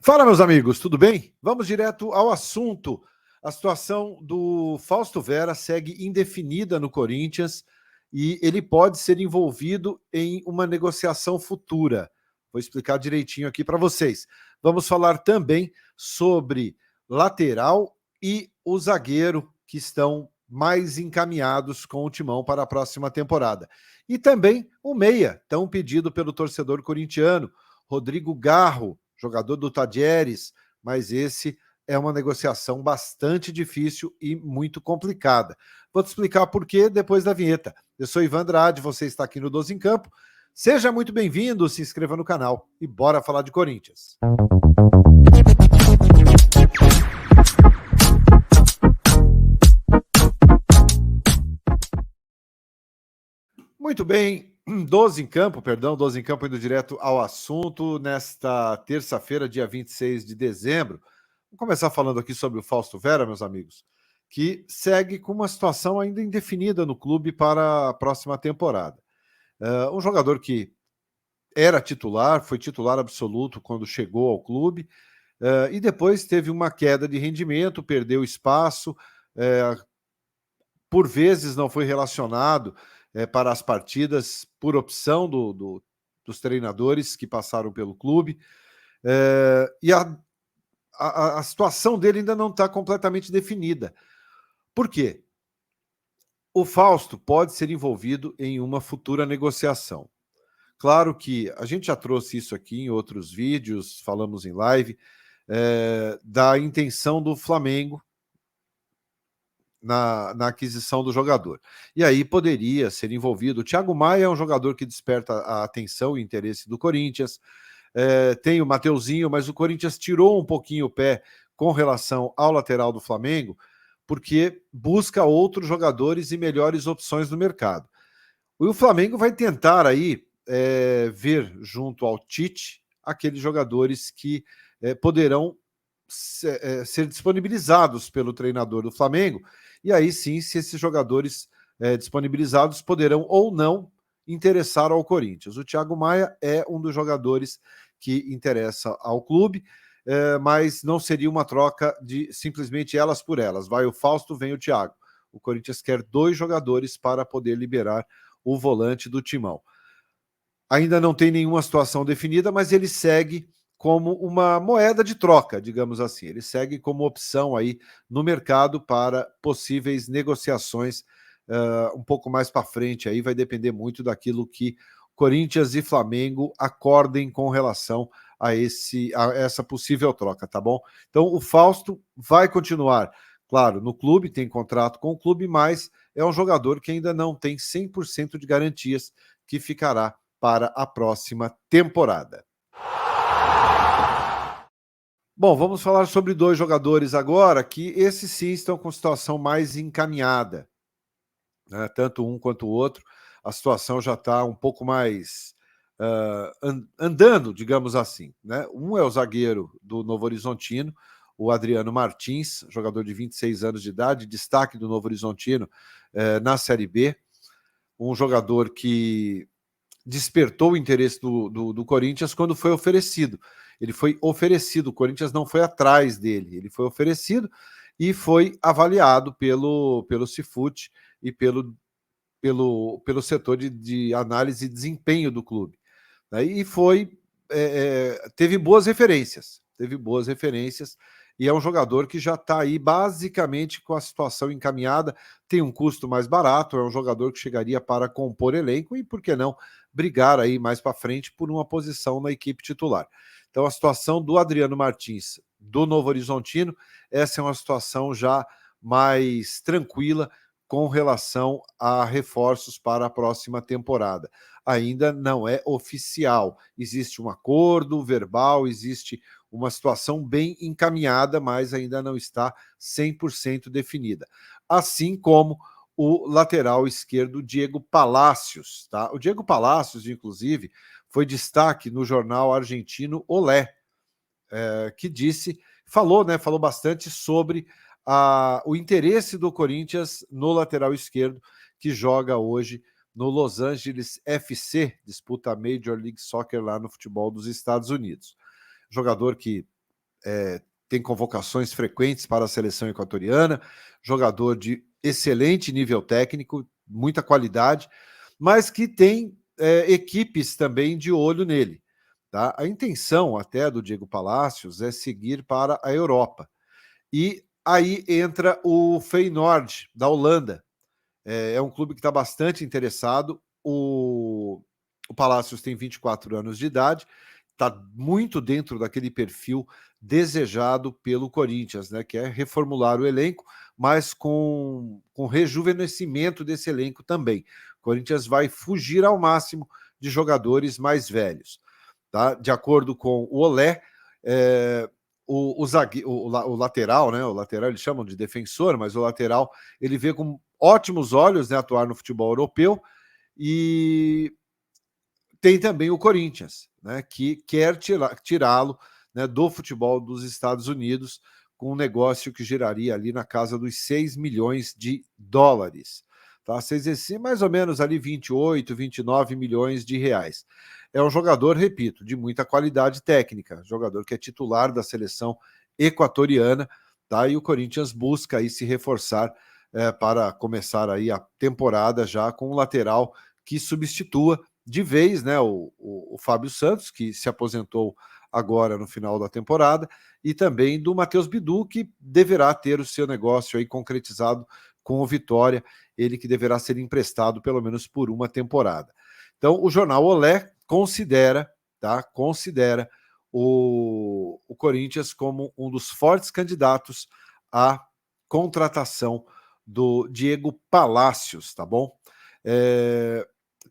Fala, meus amigos, tudo bem? Vamos direto ao assunto. A situação do Fausto Vera segue indefinida no Corinthians e ele pode ser envolvido em uma negociação futura. Vou explicar direitinho aqui para vocês. Vamos falar também sobre lateral e o zagueiro que estão mais encaminhados com o Timão para a próxima temporada. E também o meia, tão pedido pelo torcedor corintiano, Rodrigo Garro, jogador do Tadieres, mas esse é uma negociação bastante difícil e muito complicada. Vou te explicar por quê depois da vinheta. Eu sou Ivan Andrade, você está aqui no 12 em Campo. Seja muito bem-vindo, se inscreva no canal e bora falar de Corinthians. Muito bem, 12 em Campo indo direto ao assunto nesta terça-feira, dia 26 de dezembro. Vamos começar falando aqui sobre o Fausto Vera, meus amigos, que segue com uma situação ainda indefinida no clube para a próxima temporada. Um jogador que era titular, foi titular absoluto quando chegou ao clube, e depois teve uma queda de rendimento, perdeu espaço, por vezes não foi relacionado para as partidas por opção dos treinadores que passaram pelo clube, e a situação dele ainda não está completamente definida. Por quê? O Fausto pode ser envolvido em uma futura negociação. Claro que a gente já trouxe isso aqui em outros vídeos, falamos em live, da intenção do Flamengo na aquisição do jogador. E aí poderia ser envolvido. O Thiago Maia é um jogador que desperta a atenção e interesse do Corinthians. Tem o Mateuzinho, mas o Corinthians tirou um pouquinho o pé com relação ao lateral do Flamengo, porque busca outros jogadores e melhores opções no mercado. E o Flamengo vai tentar aí ver junto ao Tite aqueles jogadores que poderão ser disponibilizados pelo treinador do Flamengo, e aí sim, se esses jogadores disponibilizados poderão ou não interessar ao Corinthians. O Thiago Maia é um dos jogadores que interessa ao clube, mas não seria uma troca de simplesmente elas por elas. Vai o Fausto, vem o Thiago. O Corinthians quer 2 jogadores para poder liberar o volante do Timão. Ainda não tem nenhuma situação definida, mas ele segue como uma moeda de troca, digamos assim. Ele segue como opção aí no mercado para possíveis negociações um pouco mais para frente. Aí vai depender muito daquilo que Corinthians e Flamengo acordem com relação a essa possível troca, tá bom? Então o Fausto vai continuar, claro, no clube, tem contrato com o clube, mas é um jogador que ainda não tem 100% de garantias que ficará para a próxima temporada. Bom, vamos falar sobre 2 jogadores agora, que esses sim estão com situação mais encaminhada, né? Tanto um quanto o outro, a situação já está um pouco mais andando, digamos assim, né? Um é o zagueiro do Novo Horizontino, o Adriano Martins, jogador de 26 anos de idade, destaque do Novo Horizontino na Série B, um jogador que despertou o interesse do Corinthians quando foi oferecido. Ele foi oferecido, o Corinthians não foi atrás dele, ele foi oferecido e foi avaliado pelo Cifute e pelo setor de análise e desempenho do clube. E teve boas referências, e é um jogador que já está aí basicamente com a situação encaminhada, tem um custo mais barato, é um jogador que chegaria para compor elenco e, por que não, brigar aí mais para frente por uma posição na equipe titular. Então a situação do Adriano Martins, do Novo Horizontino, essa é uma situação já mais tranquila com relação a reforços para a próxima temporada. Ainda não é oficial, existe um acordo verbal, existe uma situação bem encaminhada, mas ainda não está 100% definida. Assim como o lateral esquerdo Diego Palacios, tá? O Diego Palacios, inclusive, foi destaque no jornal argentino Olé, que falou bastante sobre o interesse do Corinthians no lateral esquerdo, que joga hoje no Los Angeles FC, disputa a Major League Soccer lá no futebol dos Estados Unidos. Jogador que tem convocações frequentes para a seleção equatoriana, jogador de excelente nível técnico, muita qualidade, mas que tem equipes também de olho nele. Tá? A intenção até do Diego Palacios é seguir para a Europa. E aí entra o Feyenoord, da Holanda. É um clube que está bastante interessado. O Palacios tem 24 anos de idade, está muito dentro daquele perfil desejado pelo Corinthians, né, que é reformular o elenco, mas com rejuvenescimento desse elenco também. O Corinthians vai fugir ao máximo de jogadores mais velhos. Tá? De acordo com o Olé, o lateral, né? O lateral eles chamam de defensor, mas o lateral ele vê com ótimos olhos, né, atuar no futebol europeu, e tem também o Corinthians, né, que quer tirá-lo, né, do futebol dos Estados Unidos, com um negócio que geraria ali na casa dos 6 milhões de dólares. Tá? Mais ou menos ali 28, 29 milhões de reais. É um jogador, repito, de muita qualidade técnica, jogador que é titular da seleção equatoriana, tá? E o Corinthians busca aí se reforçar para começar aí a temporada já com um lateral que substitua de vez, né, o Fábio Santos, que se aposentou agora no final da temporada, e também do Matheus Bidu, que deverá ter o seu negócio aí concretizado com o Vitória, ele que deverá ser emprestado pelo menos por uma temporada. Então, o jornal Olé considera o Corinthians como um dos fortes candidatos à contratação do Diego Palacios, tá bom?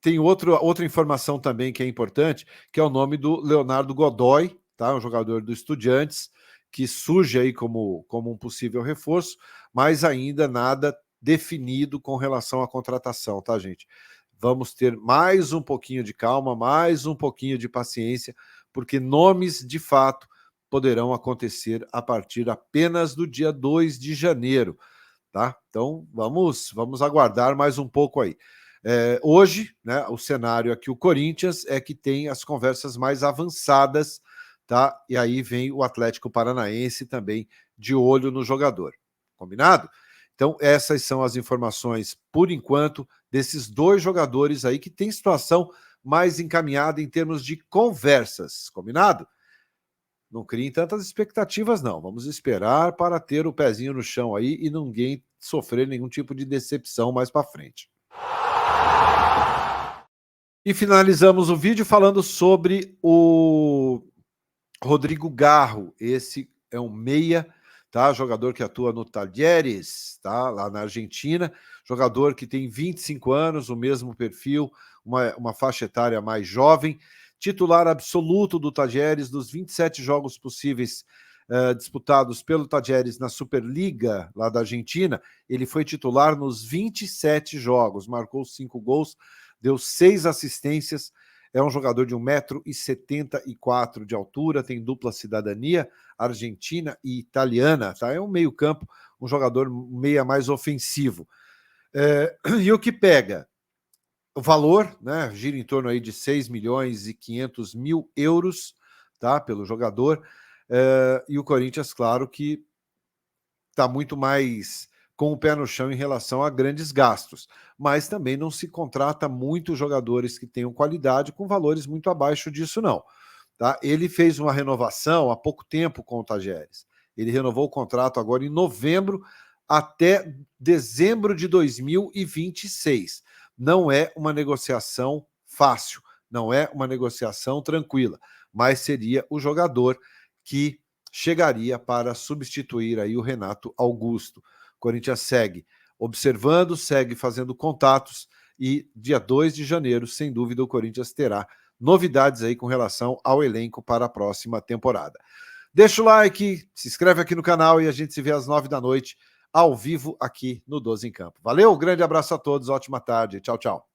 Tem outra informação também que é importante, que é o nome do Leonardo Godoy, tá? Um jogador do Estudiantes, que surge aí como um possível reforço, mas ainda nada definido com relação à contratação, tá, gente? Vamos ter mais um pouquinho de calma, mais um pouquinho de paciência, porque nomes, de fato, poderão acontecer a partir apenas do dia 2 de janeiro, tá? Então, vamos aguardar mais um pouco aí. Hoje, né, o cenário aqui, o Corinthians é que tem as conversas mais avançadas, tá? E aí vem o Atlético Paranaense também de olho no jogador. Combinado? Então, essas são as informações, por enquanto, desses dois jogadores aí que tem situação mais encaminhada em termos de conversas. Combinado? Não criem tantas expectativas, não. Vamos esperar para ter o pezinho no chão aí e ninguém sofrer nenhum tipo de decepção mais para frente. E finalizamos o vídeo falando sobre o Rodrigo Garro. Esse é um meia, tá? Jogador que atua no Talleres, tá? Lá na Argentina. Jogador que tem 25 anos, o mesmo perfil, uma faixa etária mais jovem. Titular absoluto do Talleres, dos 27 jogos possíveis disputados pelo Talleres na Superliga, lá da Argentina, ele foi titular nos 27 jogos, marcou 5 gols, deu 6 assistências, é um jogador de 1,74 m de altura, tem dupla cidadania, argentina e italiana, tá? É um meio campo, um jogador meia mais ofensivo. E o que pega? O valor, né, gira em torno aí de 6 milhões e 500 mil euros, tá, pelo jogador, e o Corinthians, claro que está muito mais com o pé no chão em relação a grandes gastos, mas também não se contrata muitos jogadores que tenham qualidade com valores muito abaixo disso, não. Tá? Ele fez uma renovação há pouco tempo com o Talleres. Ele renovou o contrato agora em novembro até dezembro de 2026. Não é uma negociação fácil, não é uma negociação tranquila, mas seria o jogador que chegaria para substituir aí o Renato Augusto. O Corinthians segue observando, segue fazendo contatos e dia 2 de janeiro, sem dúvida, o Corinthians terá novidades aí com relação ao elenco para a próxima temporada. Deixa o like, se inscreve aqui no canal e a gente se vê às 9 da noite, ao vivo aqui no 12 em Campo. Valeu, grande abraço a todos, ótima tarde, tchau, tchau.